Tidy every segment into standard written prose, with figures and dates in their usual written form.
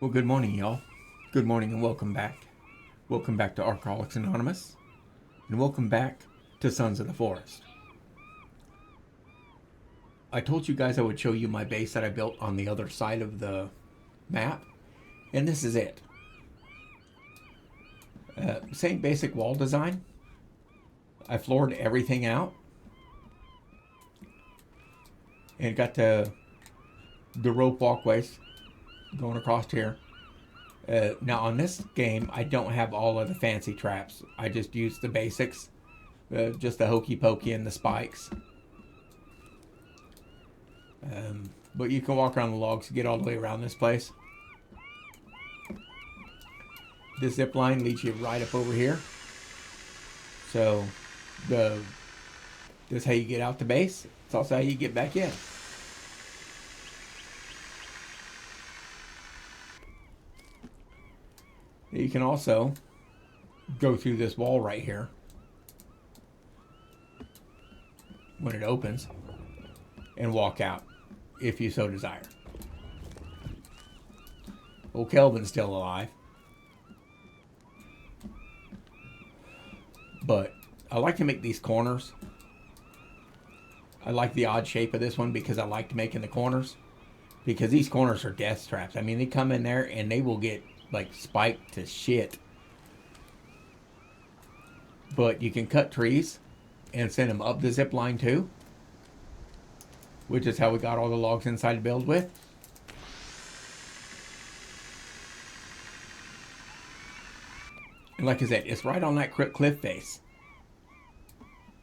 Well, good morning, y'all. Good morning and welcome back. Welcome back to Alcoholics Anonymous. And welcome back to Sons of the Forest. I told you guys I would show you my base that I built on the other side of the map. And this is it. Same basic wall design. I floored everything out. And got the rope walkways going across here. Now on this game, I don't have all of the fancy traps. I just use the basics, just the hokey pokey and the spikes. But you can walk around the logs to get all the way around this place. This zip line leads you right up over here. So this is how you get out the base. It's also how you get back in. You can also go through this wall right here when it opens and walk out if you so desire. Old Kelvin's still alive. But I like to make these corners. I like the odd shape of this one because I like making the corners. Because these corners are death traps. I mean, they come in there and they will get like spiked to shit. But you can cut trees and send them up the zip line too, which is how we got all the logs inside to build with. And like I said, it's right on that cliff face.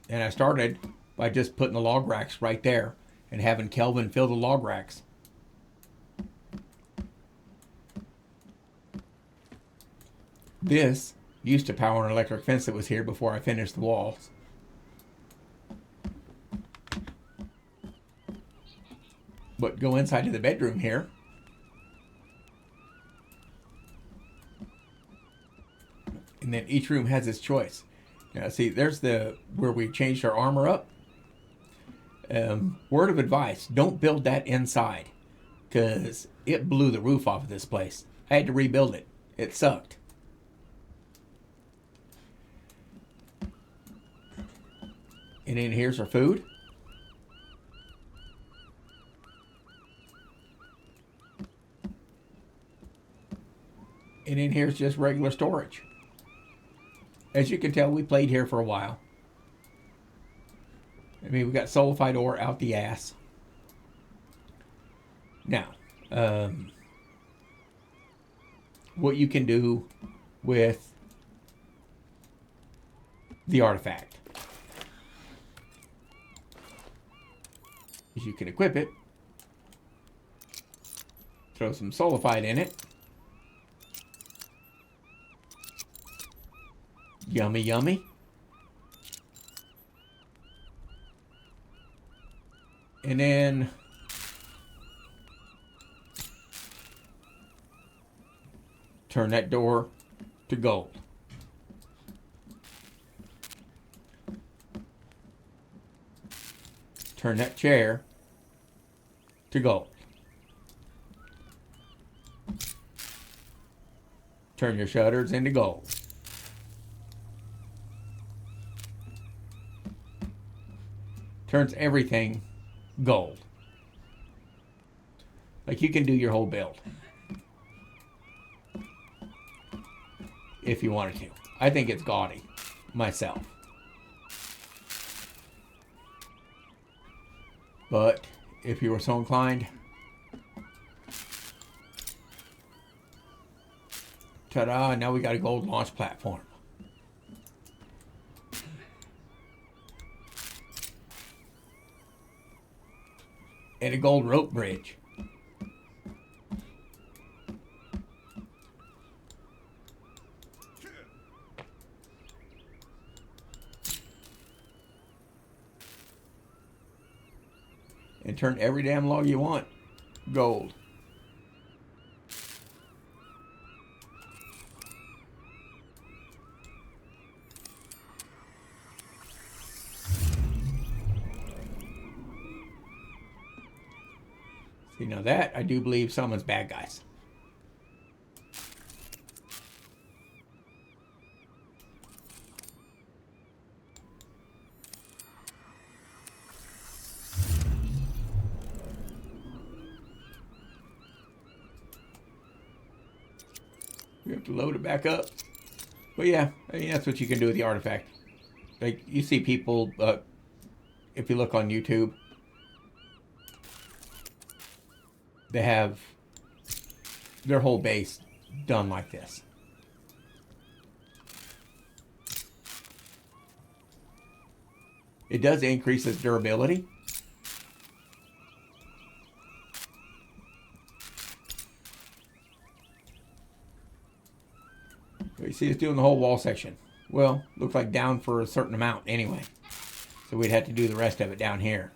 And I started by just putting the log racks right there and having Kelvin fill the log racks. This used to power an electric fence that was here before I finished the walls. But go inside to the bedroom here. And then each room has its choice. Now see, there's where we changed our armor up. Word of advice, don't build that inside. Because it blew the roof off of this place. I had to rebuild it. It sucked. And then here's our food. And then here's just regular storage. As you can tell, we played here for a while. I mean, we got sulfide ore out the ass. Now, what you can do with the artifact is you can equip it, throw some sulfide in it. Yummy, yummy. And then turn that door to gold. Turn that chair to gold. Turn your shutters into gold. Turns everything gold. Like you can do your whole build if you wanted to. I think it's gaudy myself. But if you were so inclined, ta-da, now we got a gold launch platform. And a gold rope bridge. And turn every damn log you want gold. See, now that I do believe summons bad guys. We have to load it back up. But yeah, I mean, that's what you can do with the artifact. Like, you see people, if you look on YouTube, they have their whole base done like this. It does increase its durability. You see it's doing the whole wall section. Well, looks like down for a certain amount anyway. So we'd have to do the rest of it down here.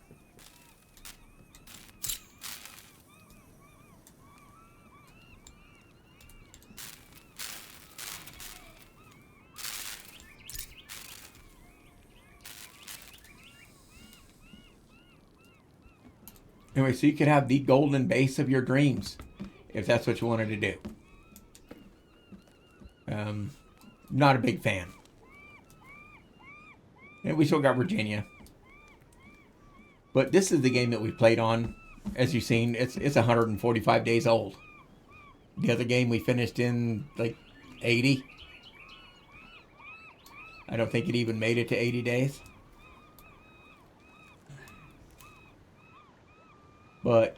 Anyway, so you could have the golden base of your dreams if that's what you wanted to do. Not a big fan. And we still got Virginia. But this is the game that we played on. As you've seen, it's 145 days old. The other game we finished in like 80. I don't think it even made it to 80 days. But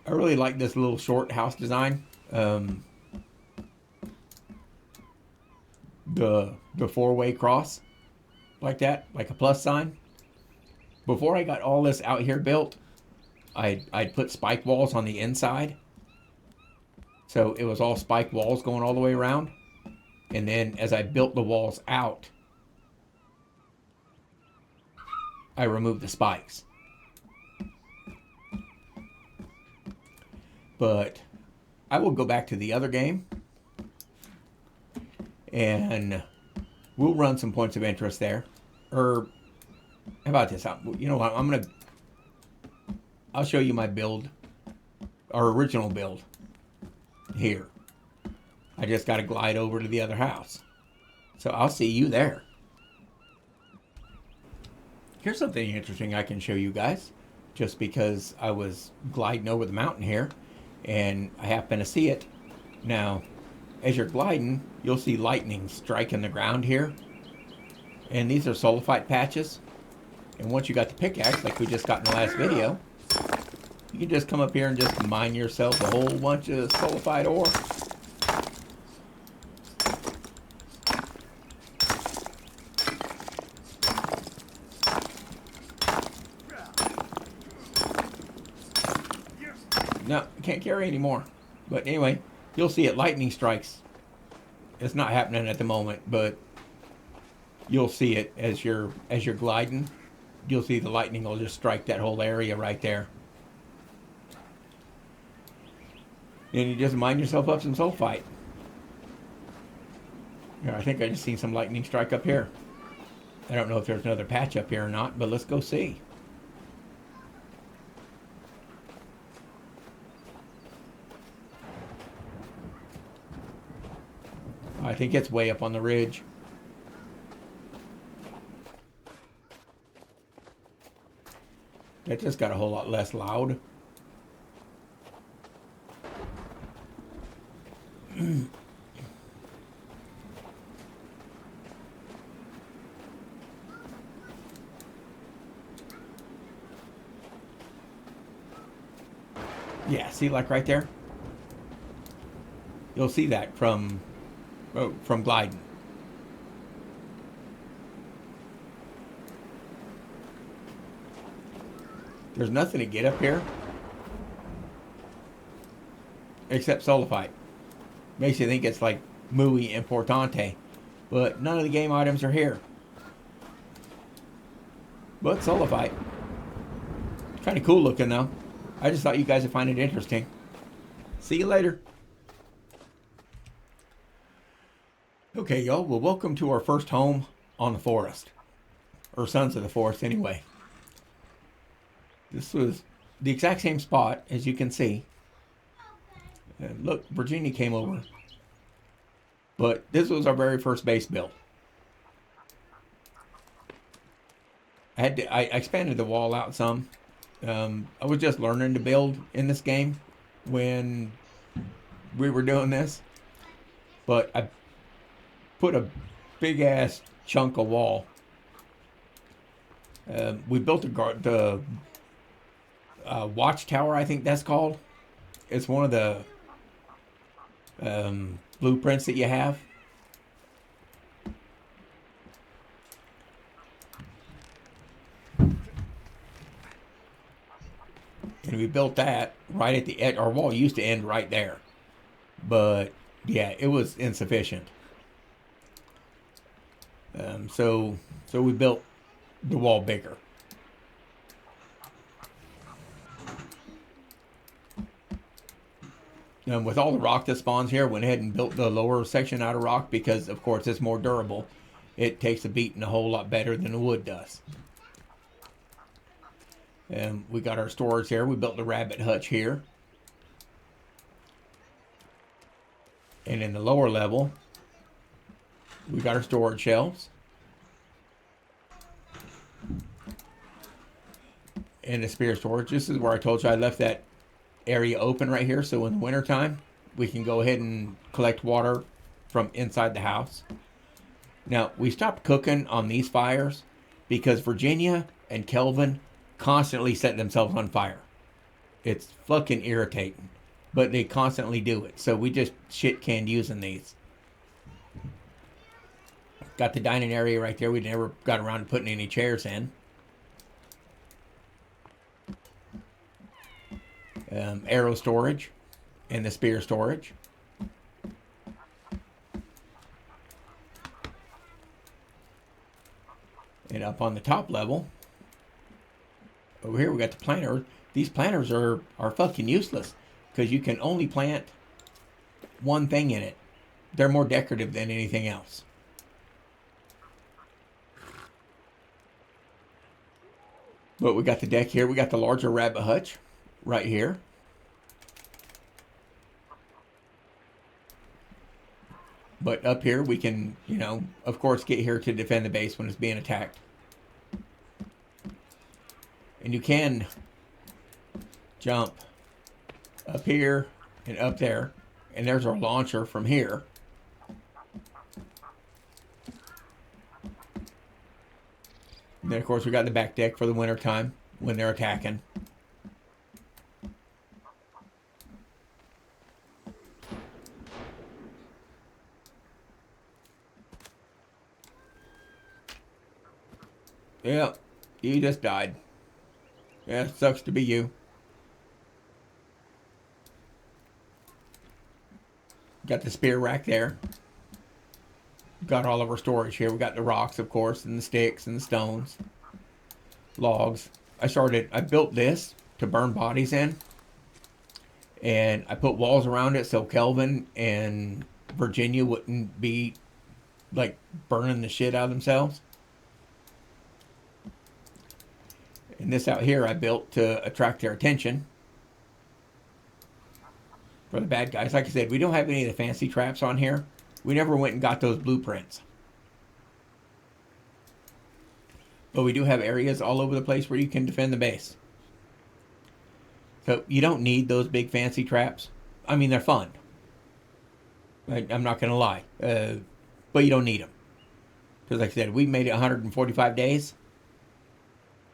I really like this little short house design. The four-way cross. Like that. Like a plus sign. Before I got all this out here built, I'd put spike walls on the inside. So it was all spike walls going all the way around. And then as I built the walls out, I removed the spikes. But I will go back to the other game and we'll run some points of interest there. Or how about this? You know what? I'll show you my build, our original build here. I just got to glide over to the other house. So I'll see you there. Here's something interesting I can show you guys. Just because I was gliding over the mountain here and I happen to see it. Now, as you're gliding, you'll see lightning striking the ground here. And these are sulfite patches. And once you got the pickaxe, like we just got in the last video, you can just come up here and just mine yourself a whole bunch of sulfite ore. No, can't carry anymore. But anyway, you'll see it. Lightning strikes. It's not happening at the moment, but you'll see it as you're gliding. You'll see the lightning will just strike that whole area right there. And you just mine yourself up some sulfite. Yeah, I think I just seen some lightning strike up here. I don't know if there's another patch up here or not, but let's go see. I think it's way up on the ridge. That just got a whole lot less loud. Yeah, see, like right there? You'll see that from gliding. There's nothing to get up here except sulfite. Makes you think it's like muy importante, but none of the game items are here. But sulfite. Kind of cool looking though. I just thought you guys would find it interesting. See you later. Okay, y'all. Well, welcome to our first home on the forest. Or Sons of the Forest, anyway. This was the exact same spot, as you can see. And look, Virginia came over. But this was our very first base build. I expanded the wall out some. I was just learning to build in this game when we were doing this. But I put a big ass chunk of wall. We built the watchtower, I think that's called. It's one of the blueprints that you have. And we built that right at the edge. Our wall used to end right there. But yeah, it was insufficient. So we built the wall bigger. With all the rock that spawns here, went ahead and built the lower section out of rock because, of course, it's more durable. It takes a beating a whole lot better than the wood does. And we got our storage here. We built the rabbit hutch here. And in the lower level, we got our storage shelves. And the spear storage. This is where I told you I left that area open right here. So in the wintertime, we can go ahead and collect water from inside the house. Now, we stopped cooking on these fires because Virginia and Kelvin constantly set themselves on fire. It's fucking irritating, but they constantly do it. So we just shit canned using these. Got the dining area right there. We never got around to putting any chairs in. Arrow storage and the spear storage. And up on the top level, over here we got the planter. These planters are fucking useless because you can only plant one thing in it. They're more decorative than anything else. But we got the deck here. We got the larger rabbit hutch right here. But up here we can, of course get here to defend the base when it's being attacked. And you can jump up here and up there. And there's our launcher from here. And then, of course, we got the back deck for the winter time when they're attacking. Yeah, you just died. Yeah, it sucks to be you. Got the spear rack there. Got all of our storage here. We got the rocks, of course, and the sticks and the stones. Logs. I built this to burn bodies in. And I put walls around it so Kelvin and Virginia wouldn't be, like, burning the shit out of themselves. And this out here I built to attract their attention. For the bad guys. Like I said, we don't have any of the fancy traps on here. We never went and got those blueprints. But we do have areas all over the place where you can defend the base. So you don't need those big fancy traps. I mean, they're fun. I'm not going to lie. But you don't need them. Because like I said, we made it 145 days.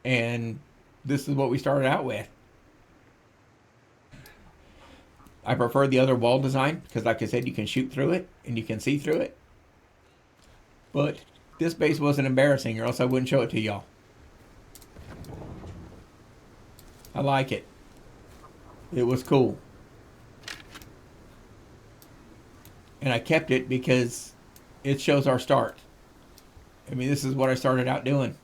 And this is what we started out with. I prefer the other wall design because, like I said, you can shoot through it and you can see through it. But this base wasn't embarrassing, or else I wouldn't show it to y'all. I like it. It was cool. And I kept it because it shows our start. I mean, this is what I started out doing.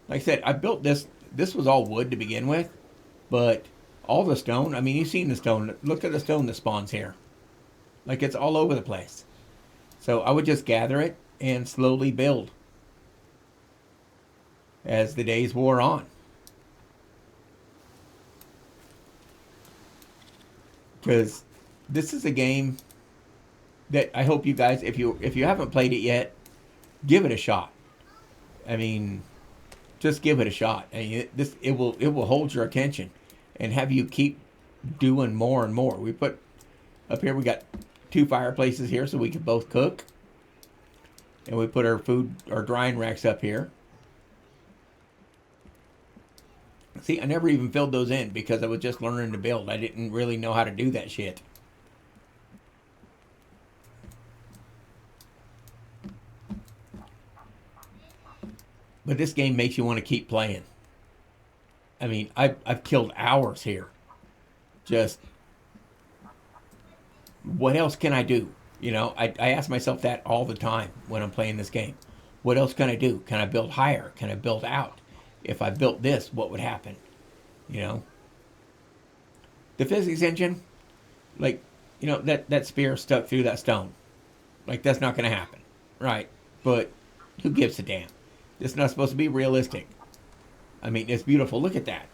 Like I said, I built this. This was all wood to begin with, but all the stone, I mean, you've seen the stone. Look at the stone that spawns here. Like, it's all over the place. So I would just gather it and slowly build as the days wore on. Because this is a game that I hope you guys, if you haven't played it yet, give it a shot. I mean, just give it a shot. I mean, it will hold your attention and have you keep doing more and more. We put up here, we got 2 fireplaces here so we can both cook. And we put our drying racks up here. See, I never even filled those in because I was just learning to build. I didn't really know how to do that shit. But this game makes you want to keep playing. I mean, I've killed hours here. Just, what else can I do? You know, I ask myself that all the time when I'm playing this game. What else can I do? Can I build higher? Can I build out? If I built this, what would happen? You know? The physics engine, like, you know, that spear stuck through that stone. Like, that's not going to happen. Right? But who gives a damn? It's not supposed to be realistic. I mean, it's beautiful. Look at that.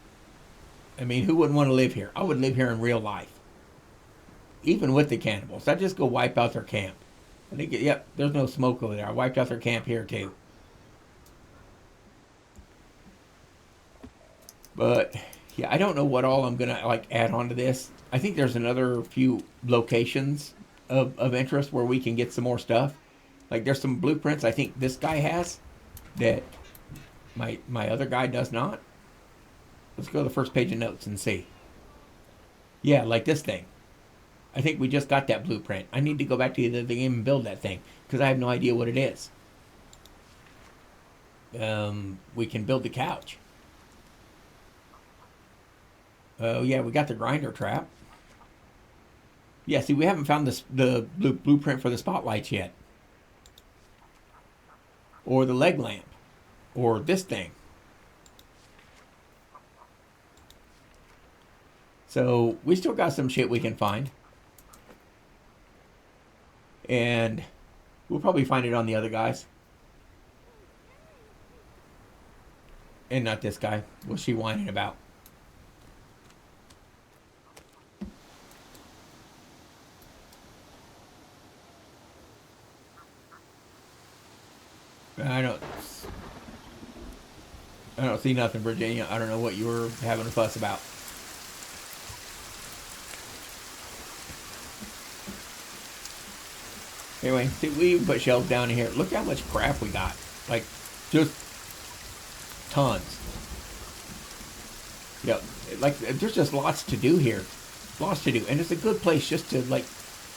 I mean, who wouldn't want to live here? I would live here in real life. Even with the cannibals. I'd just go wipe out their camp. I think, yep, there's no smoke over there. I wiped out their camp here, too. But, yeah, I don't know what all I'm going to, like, add on to this. I think there's another few locations of interest where we can get some more stuff. Like, there's some blueprints I think this guy has that my other guy does not. Let's go to the first page of notes and see. Yeah, like this thing. I think we just got that blueprint. I need to go back to the game and build that thing because I have no idea what it is. We can build the couch. Oh, yeah, we got the grinder trap. Yeah, see, we haven't found the blueprint for the spotlights yet. Or the leg lamp. Or this thing. So, we still got some shit we can find. And we'll probably find it on the other guys. And not this guy. What's she whining about? I don't see nothing, Virginia. I don't know what you were having a fuss about. Anyway, see, we even put shelves down in here. Look how much crap we got. Like, just tons. Yep. Like, there's just lots to do here. Lots to do. And it's a good place just to, like,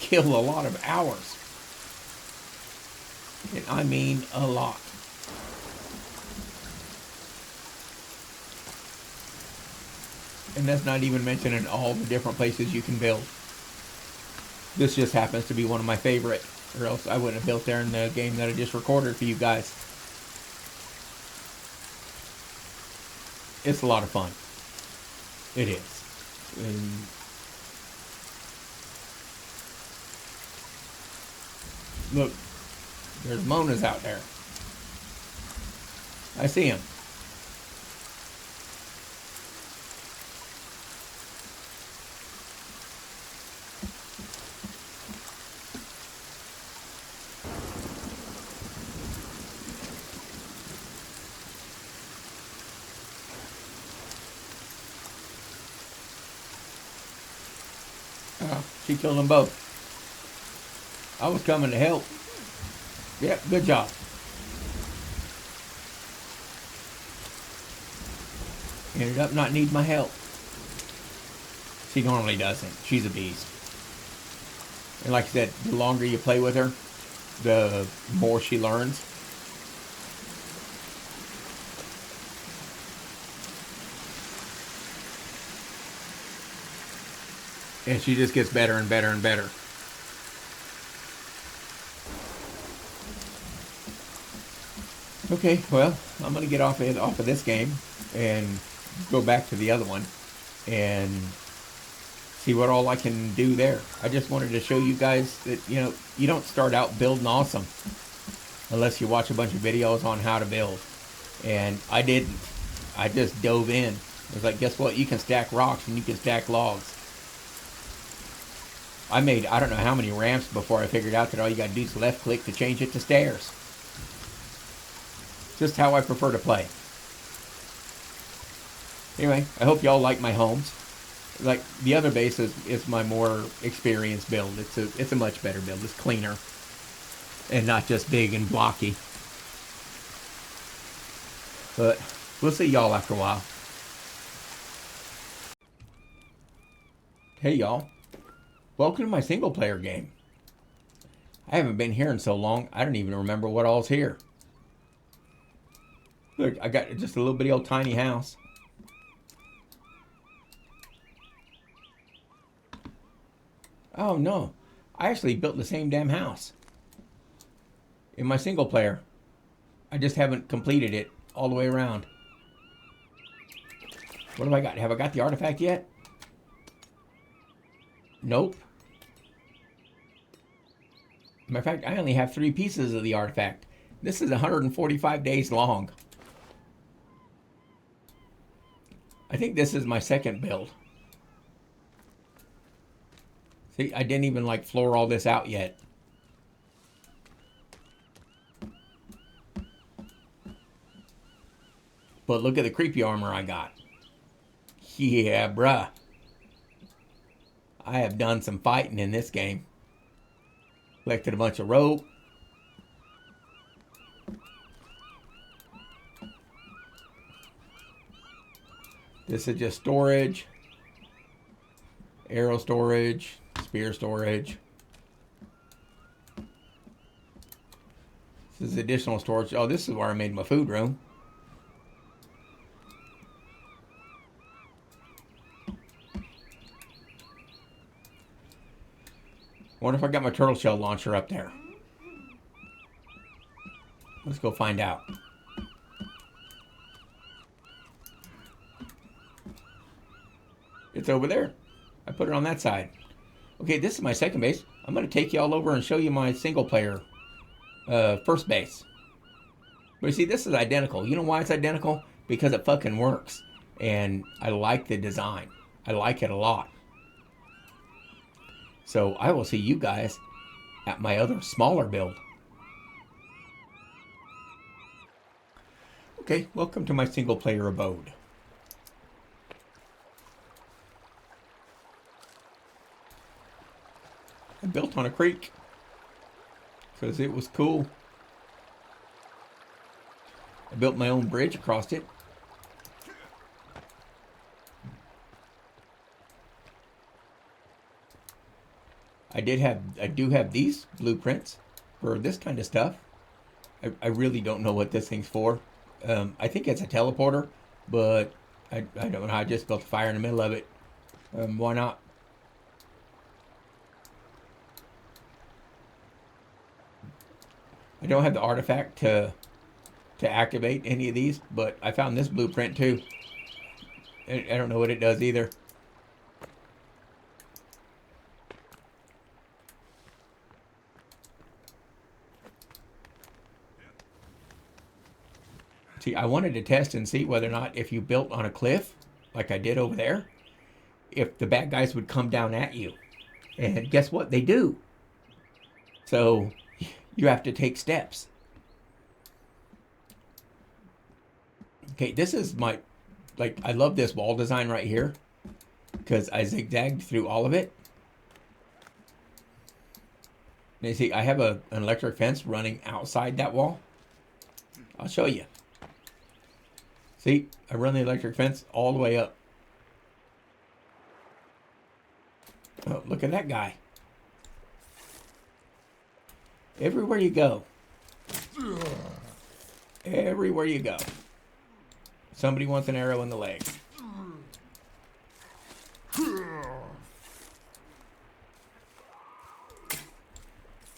kill a lot of hours. And I mean a lot. And that's not even mentioning all the different places you can build. This just happens to be one of my favorite, or else I wouldn't have built there in the game that I just recorded for you guys. It's a lot of fun. It is. And look, there's Mona's out there. I see him. She killed them both. I was coming to help. Yep, good job. Ended up not needing my help. She normally doesn't. She's a beast. And like I said, the longer you play with her, the more she learns. And she just gets better and better and better. Okay, well, I'm going to get off of this game and go back to the other one and see what all I can do there. I just wanted to show you guys that, you know, you don't start out building awesome unless you watch a bunch of videos on how to build. And I didn't. I just dove in. It was like, guess what? You can stack rocks and you can stack logs. I made, I don't know how many ramps before I figured out that all you got to do is left click to change it to stairs. Just how I prefer to play. Anyway, I hope y'all like my homes. Like the other base is my more experienced build. It's a much better build. It's cleaner and not just big and blocky. But we'll see y'all after a while. Hey y'all, welcome to my single player game. I haven't been here in so long, I don't even remember what all's here. Look, I got just a little bitty old tiny house. Oh no, I actually built the same damn house in my single player. I just haven't completed it all the way around. What have I got? Have I got the artifact yet? Nope. Matter of fact, I only have 3 pieces of the artifact. This is 145 days long. I think this is my second build. See, I didn't even like floor all this out yet. But look at the creepy armor I got. Yeah, bruh. I have done some fighting in this game. Collected a bunch of rope. This is just storage. Arrow storage. Spear storage. This is additional storage. Oh, this is where I made my food room. I wonder if I got my turtle shell launcher up there. Let's go find out. It's over there. I put it on that side. Okay, this is my second base. I'm going to take you all over and show you my single player first base. But you see, this is identical. You know why it's identical? Because it fucking works. And I like the design. I like it a lot. So I will see you guys at my other smaller build. Okay, welcome to my single player abode. I built on a creek because it was cool. I built my own bridge across it. I do have these blueprints for this kind of stuff. I really don't know what this thing's for. I think it's a teleporter, but I don't know. I just built a fire in the middle of it. Why not? I don't have the artifact to activate any of these, but I found this blueprint too. I don't know what it does either. See, I wanted to test and see whether or not if you built on a cliff, like I did over there, if the bad guys would come down at you. And guess what? They do. So you have to take steps. Okay, this is my, I love this wall design right here because I zigzagged through all of it. And you see, I have an electric fence running outside that wall. I'll show you. See, I run the electric fence all the way up. Oh, look at that guy. Everywhere you go. Everywhere you go. Somebody wants an arrow in the leg.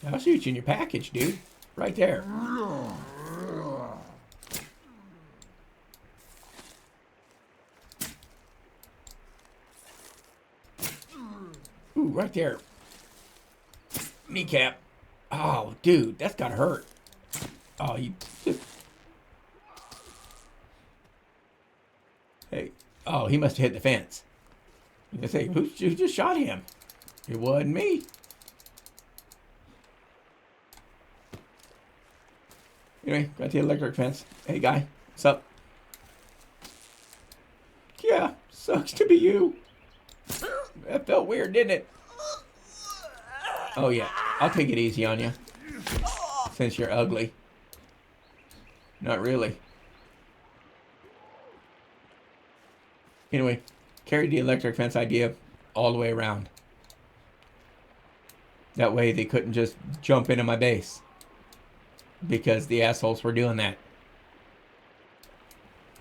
I'll shoot you in your package, dude. Right there. Ooh, right there. Kneecap. Oh, dude, that's gotta hurt. Oh, you just... Hey. Oh, he must have hit the fence. You say, who just shot him? It wasn't me. Anyway, got the electric fence. Hey, guy. What's up? Yeah, sucks to be you. That felt weird, didn't it? Oh, yeah. I'll take it easy on you. Since you're ugly. Not really. Anyway, carried the electric fence idea all the way around. That way they couldn't just jump into my base. Because the assholes were doing that.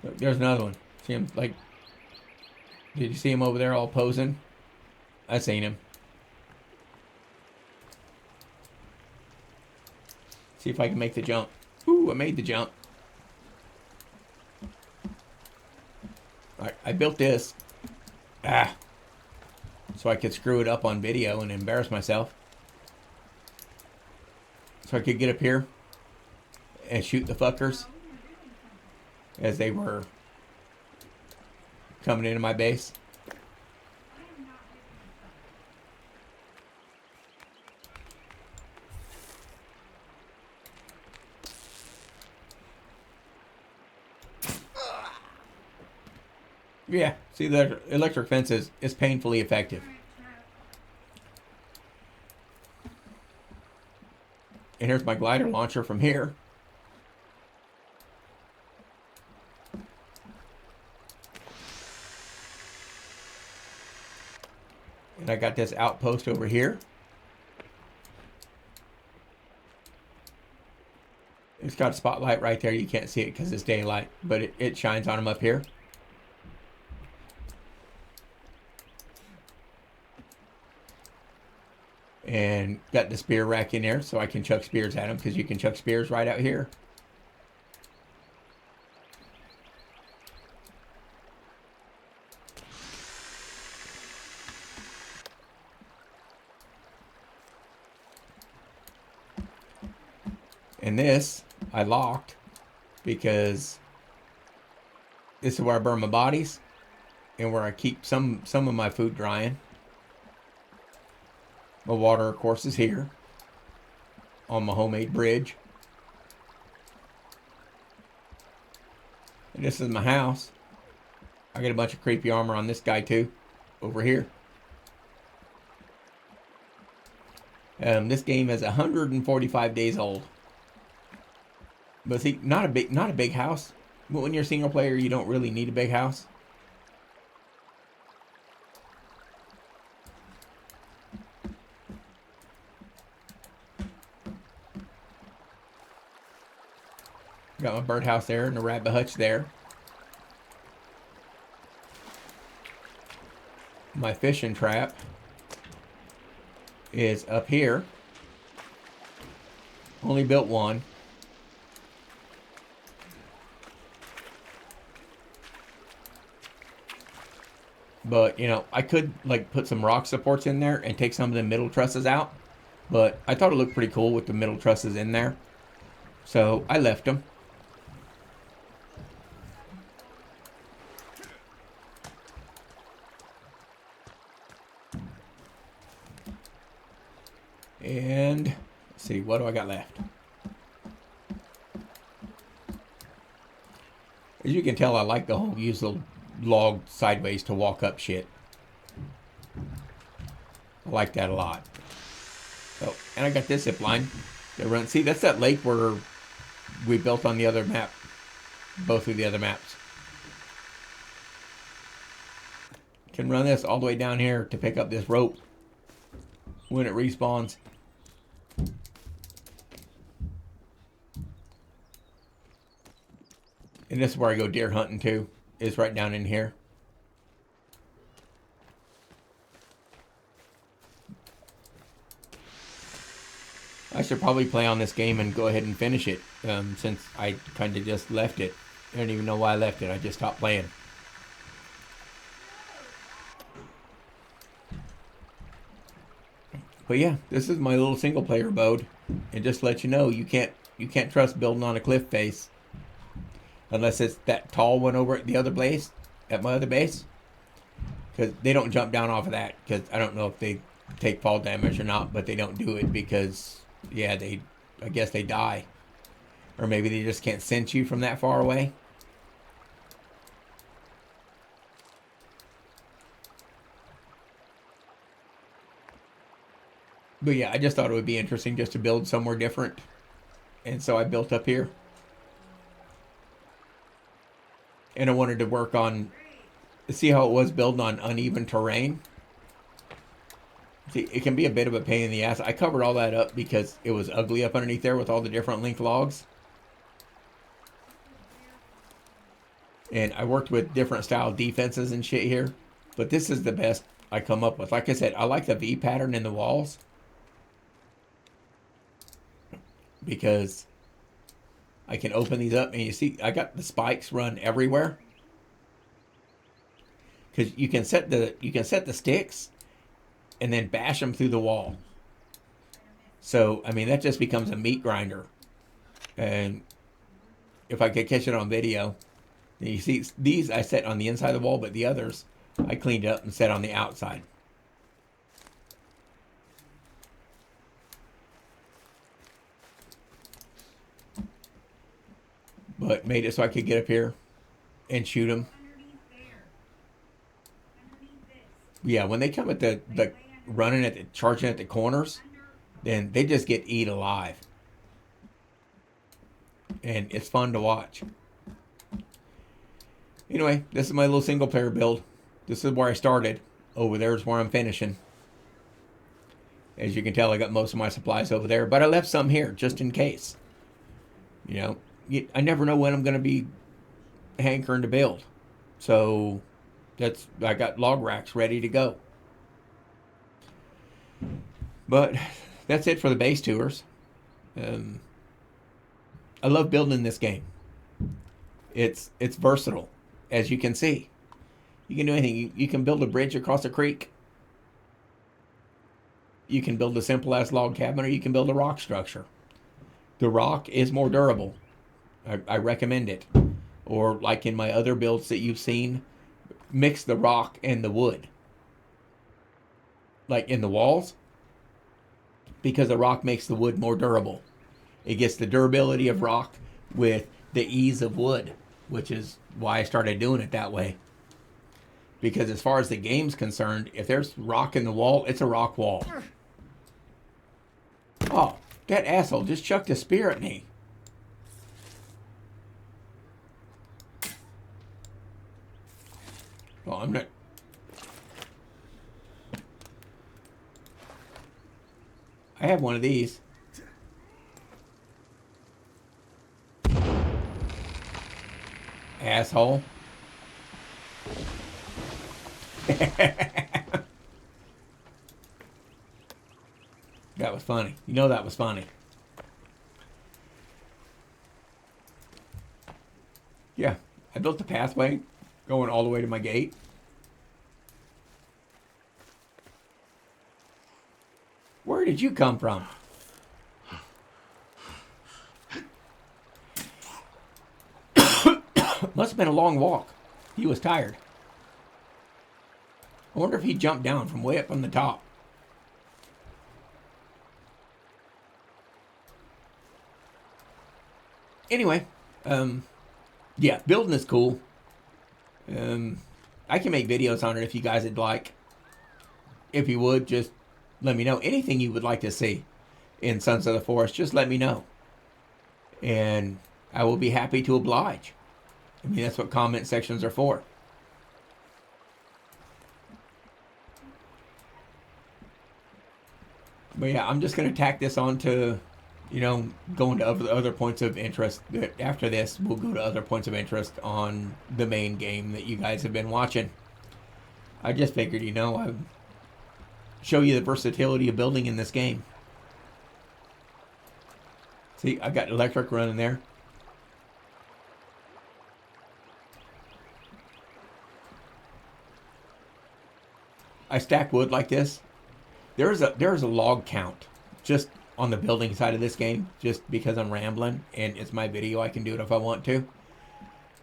Look, there's another one. See him, like... Did you see him over there all posing? I seen him. See if I can make the jump. Ooh, I made the jump. Alright, I built this. So I could screw it up on video and embarrass myself. So I could get up here and shoot the fuckers as they were coming into my base. Yeah, see, the electric fence is painfully effective. And here's my glider launcher from here. And I got this outpost over here. It's got a spotlight right there. You can't see it because it's daylight, but it shines on them up here. And got the spear rack in there so I can chuck spears at them, because you can chuck spears right out here. And this I locked because this is where I burn my bodies and where I keep some of my food drying. My water, of course, is here on my homemade bridge. And this is my house. I got a bunch of creepy armor on this guy too, over here. This game is 145 days old. But see, not a big house. But when you're a single player, you don't really need a big house. Got my birdhouse there and the rabbit hutch there. My fishing trap is up here. Only built one. But, you know, I could, like, put some rock supports in there and take some of the middle trusses out. But I thought it looked pretty cool with the middle trusses in there. So I left them. And let's see, what do I got left? As you can tell, I like the whole use the log sideways to walk up shit. I like that a lot. Oh, and I got this zip line that runs. See, that's that lake where we built on the other map. Both of the other maps. Can run this all the way down here to pick up this rope when it respawns. And this is where I go deer hunting too, is right down in here. I should probably play on this game and go ahead and finish it, since I kind of just left it. I don't even know why I left it. I just stopped playing. But yeah, this is my little single player abode. And just to let you know, you can't trust building on a cliff face. Unless it's that tall one over at the other base, at my other base. Because they don't jump down off of that. Because I don't know if they take fall damage or not, but they don't do it because, yeah, I guess they die. Or maybe they just can't sense you from that far away. But yeah, I just thought it would be interesting just to build somewhere different. And so I built up here. And I wanted to work on, see how it was building on uneven terrain. See, it can be a bit of a pain in the ass. I covered all that up because it was ugly up underneath there with all the different link logs. And I worked with different style defenses and shit here. But this is the best I come up with. Like I said, I like the V pattern in the walls. Because I can open these up and you see I got the spikes run everywhere. Because you can set the sticks and then bash them through the wall. So I mean that just becomes a meat grinder. And if I could catch it on video, you see these I set on the inside of the wall, but the others I cleaned up and set on the outside. But made it so I could get up here and shoot them. Yeah, when they come at the running at the charging at the corners, then they just get eat alive. And it's fun to watch. Anyway, this is my little single player build. This is where I started. Over there is where I'm finishing. As you can tell, I got most of my supplies over there, but I left some here just in case. You know, I never know when I'm going to be hankering to build. So I got log racks ready to go. But that's it for the base tours. I love building this game. It's versatile, as you can see. You can do anything. You can build a bridge across a creek. You can build a simple ass log cabin, or you can build a rock structure. The rock is more durable. I recommend it. Or like in my other builds that you've seen, mix the rock and the wood. Like in the walls, because the rock makes the wood more durable. It gets the durability of rock with the ease of wood, which is why I started doing it that way. Because as far as the game's concerned, if there's rock in the wall, it's a rock wall. Oh, that asshole just chucked a spear at me. Well, I'm not... I have one of these. Asshole. That was funny. You know that was funny. Yeah, I built the pathway going all the way to my gate. Where did you come from? Must have been a long walk. He was tired. I wonder if he jumped down from way up on the top. Anyway, yeah, building is cool. I can make videos on it if you guys would like. If you would, just let me know. Anything you would like to see in Sons of the Forest, just let me know. And I will be happy to oblige. I mean, that's what comment sections are for. But yeah, I'm just going to tack this on to, going to other points of interest. After this, we'll go to other points of interest on the main game that you guys have been watching. I just figured, I'd show you the versatility of building in this game. See, I got electric running there. I stack wood like this. There's a log count just on the building side of this game, just because I'm rambling and it's my video. I can do it if I want to.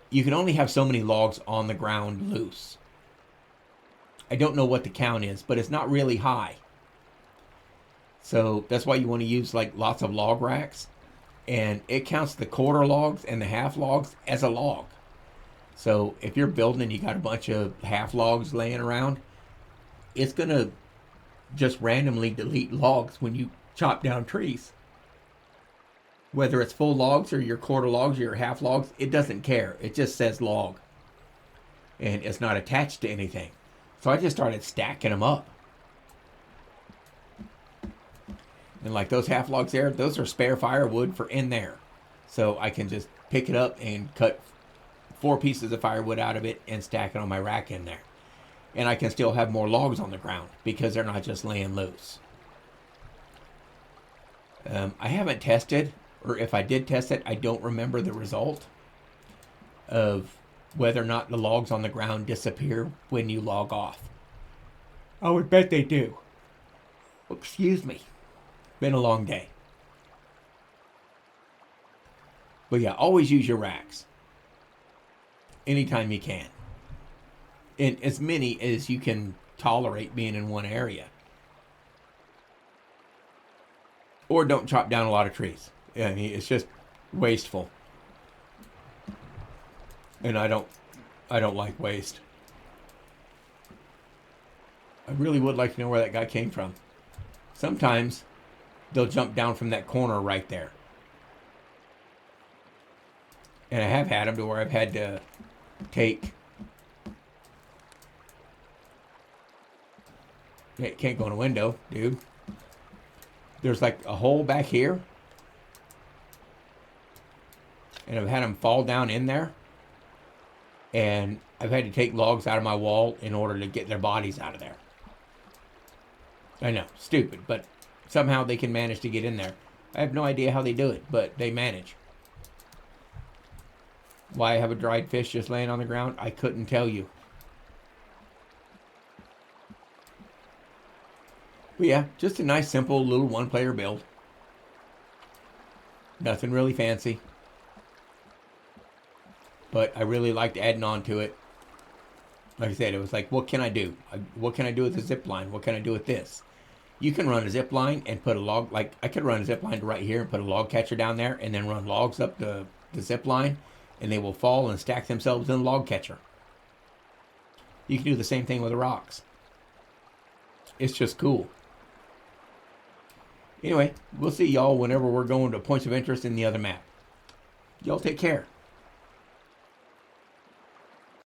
You can only have so many logs on the ground loose. I don't know what the count is, but it's not really high. So that's why you want to use like lots of log racks, and it counts the quarter logs and the half logs as a log. So if you're building and you got a bunch of half logs laying around, it's gonna just randomly delete logs when you chop down trees. Whether it's full logs or your quarter logs or your half logs, it doesn't care. It just says log. And it's not attached to anything. So I just started stacking them up. And like those half logs there, those are spare firewood for in there. So I can just pick it up and cut 4 pieces of firewood out of it and stack it on my rack in there. And I can still have more logs on the ground because they're not just laying loose. I haven't tested, or if I did test it, I don't remember the result of whether or not the logs on the ground disappear when you log off. I would bet they do. Excuse me. Been a long day. But yeah, always use your racks. Anytime you can. And as many as you can tolerate being in one area. Or don't chop down a lot of trees. I mean, it's just wasteful. And I don't like waste. I really would like to know where that guy came from. Sometimes they'll jump down from that corner right there. And I have had them to where I've had to take... It can't go in a window, dude. There's like a hole back here. And I've had them fall down in there. And I've had to take logs out of my wall in order to get their bodies out of there. I know, stupid, but somehow they can manage to get in there. I have no idea how they do it, but they manage. Why I have a dried fish just laying on the ground, I couldn't tell you. But yeah, just a nice, simple little one-player build. Nothing really fancy. But I really liked adding on to it. Like I said, it was like, what can I do? What can I do with the zip line? What can I do with this? You can run a zip line and put a log, like I could run a zip line to right here and put a log catcher down there and then run logs up the zip line and they will fall and stack themselves in a log catcher. You can do the same thing with the rocks. It's just cool. Anyway, we'll see y'all whenever we're going to points of interest in the other map. Y'all take care.